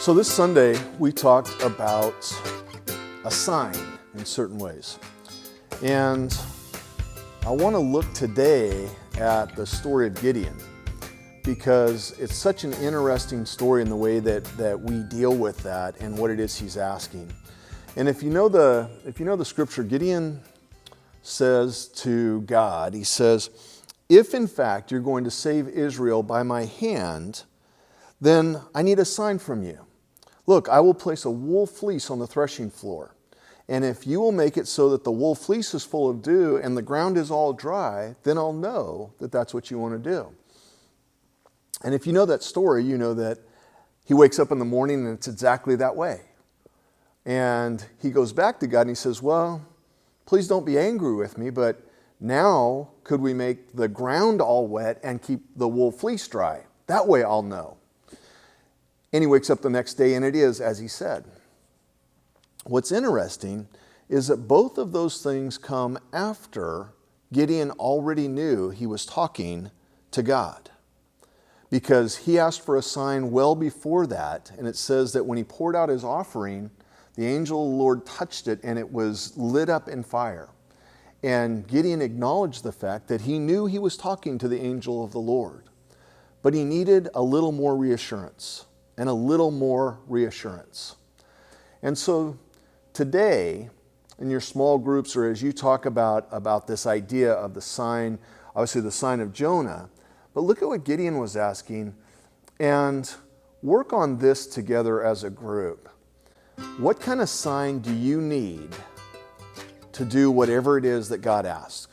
So this Sunday, we talked about a sign in certain ways. And I want to look today at the story of Gideon because it's such an interesting story in the way that we deal with that and what it is he's asking. And if you know the scripture, Gideon says to God, he says, if in fact you're going to save Israel by my hand, then I need a sign from you. Look, I will place a wool fleece on the threshing floor. And if you will make it so that the wool fleece is full of dew and the ground is all dry, then I'll know that that's what you want to do. And if you know that story, you know that he wakes up in the morning and it's exactly that way. And he goes back to God and he says, well, please don't be angry with me, but now could we make the ground all wet and keep the wool fleece dry? That way I'll know. And he wakes up the next day and it is as he said. What's interesting is that both of those things come after Gideon already knew he was talking to God. Because he asked for a sign well before that, and it says that when he poured out his offering, the angel of the Lord touched it and it was lit up in fire. And Gideon acknowledged the fact that he knew he was talking to the angel of the Lord. But he needed a little more reassurance and a little more reassurance. And so today, in your small groups or as you talk about this idea of the sign, obviously the sign of Jonah, but look at what Gideon was asking and work on this together as a group. What kind of sign do you need to do whatever it is that God asks?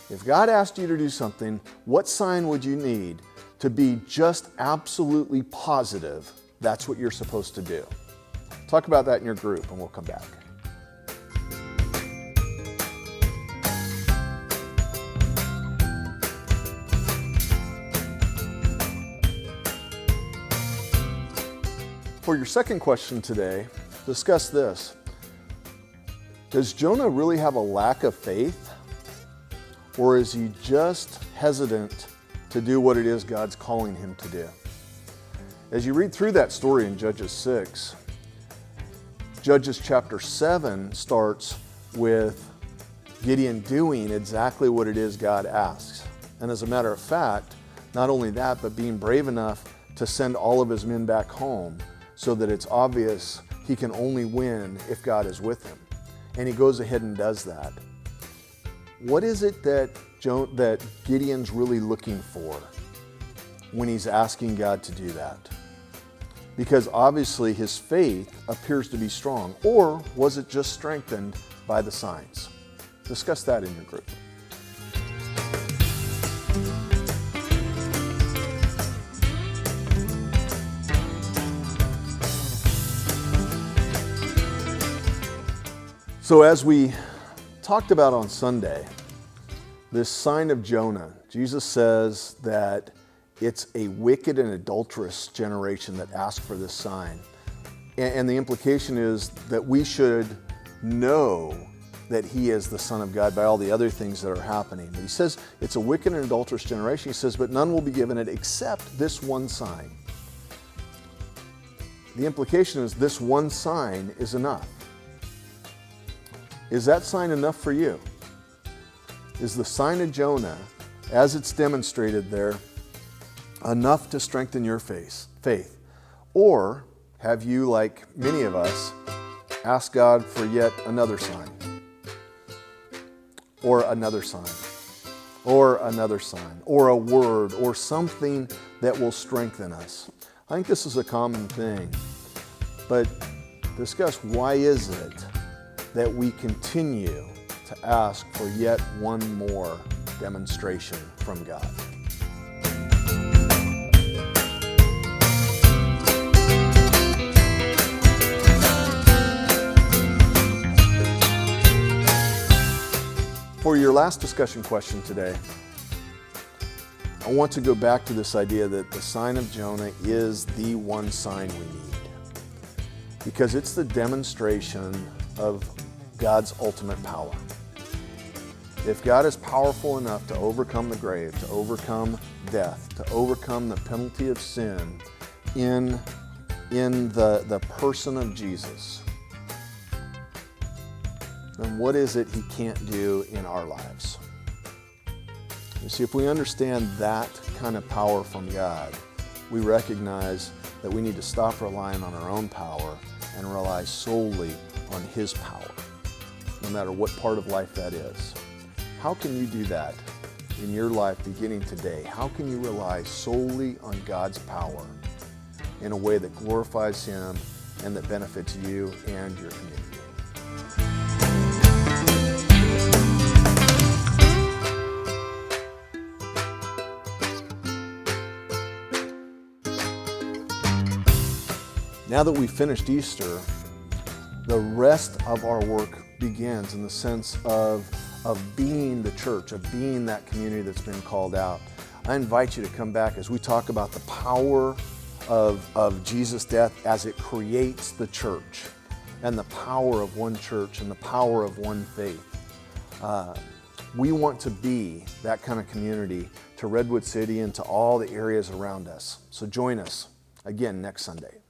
If God asked you to do something, what sign would you need to be just absolutely positive that's what you're supposed to do? Talk about that in your group and we'll come back. For your second question today, discuss this. Does Jonah really have a lack of faith? Or is he just hesitant to do what it is God's calling him to do? As you read through that story in Judges 6, Judges chapter 7 starts with Gideon doing exactly what it is God asks. And as a matter of fact, not only that, but being brave enough to send all of his men back home so that it's obvious he can only win if God is with him. And he goes ahead and does that. What is it that Gideon's really looking for when he's asking God to do that? Because obviously his faith appears to be strong. Or was it just strengthened by the signs? Discuss that in your group. So as we talked about on Sunday, this sign of Jonah, Jesus says that it's a wicked and adulterous generation that asked for this sign. And the implication is that we should know that he is the Son of God by all the other things that are happening. But he says it's a wicked and adulterous generation. He says, but none will be given it except this one sign. The implication is this one sign is enough. Is that sign enough for you? Is the sign of Jonah, as it's demonstrated there, enough to strengthen your faith? Or have you, like many of us, asked God for yet another sign? Or another sign? Or another sign? Or a word? Or something that will strengthen us? I think this is a common thing. But discuss why is it that we continue to ask for yet one more demonstration from God. For your last discussion question today, I want to go back to this idea that the sign of Jonah is the one sign we need. Because it's the demonstration of God's ultimate power. If God is powerful enough to overcome the grave, to overcome death, to overcome the penalty of sin in in the person of Jesus, then what is it he can't do in our lives? You see, if we understand that kind of power from God, we recognize that we need to stop relying on our own power and rely solely on his power, no matter what part of life that is. How can you do that in your life beginning today? How can you rely solely on God's power in a way that glorifies him and that benefits you and your community? Now that we've finished Easter, the rest of our work begins in the sense of being the church, of being that community that's been called out. I invite you to come back as we talk about the power of Jesus' death as it creates the church, and the power of one church and the power of one faith. We want to be that kind of community to Redwood City and to all the areas around us. So join us again next Sunday.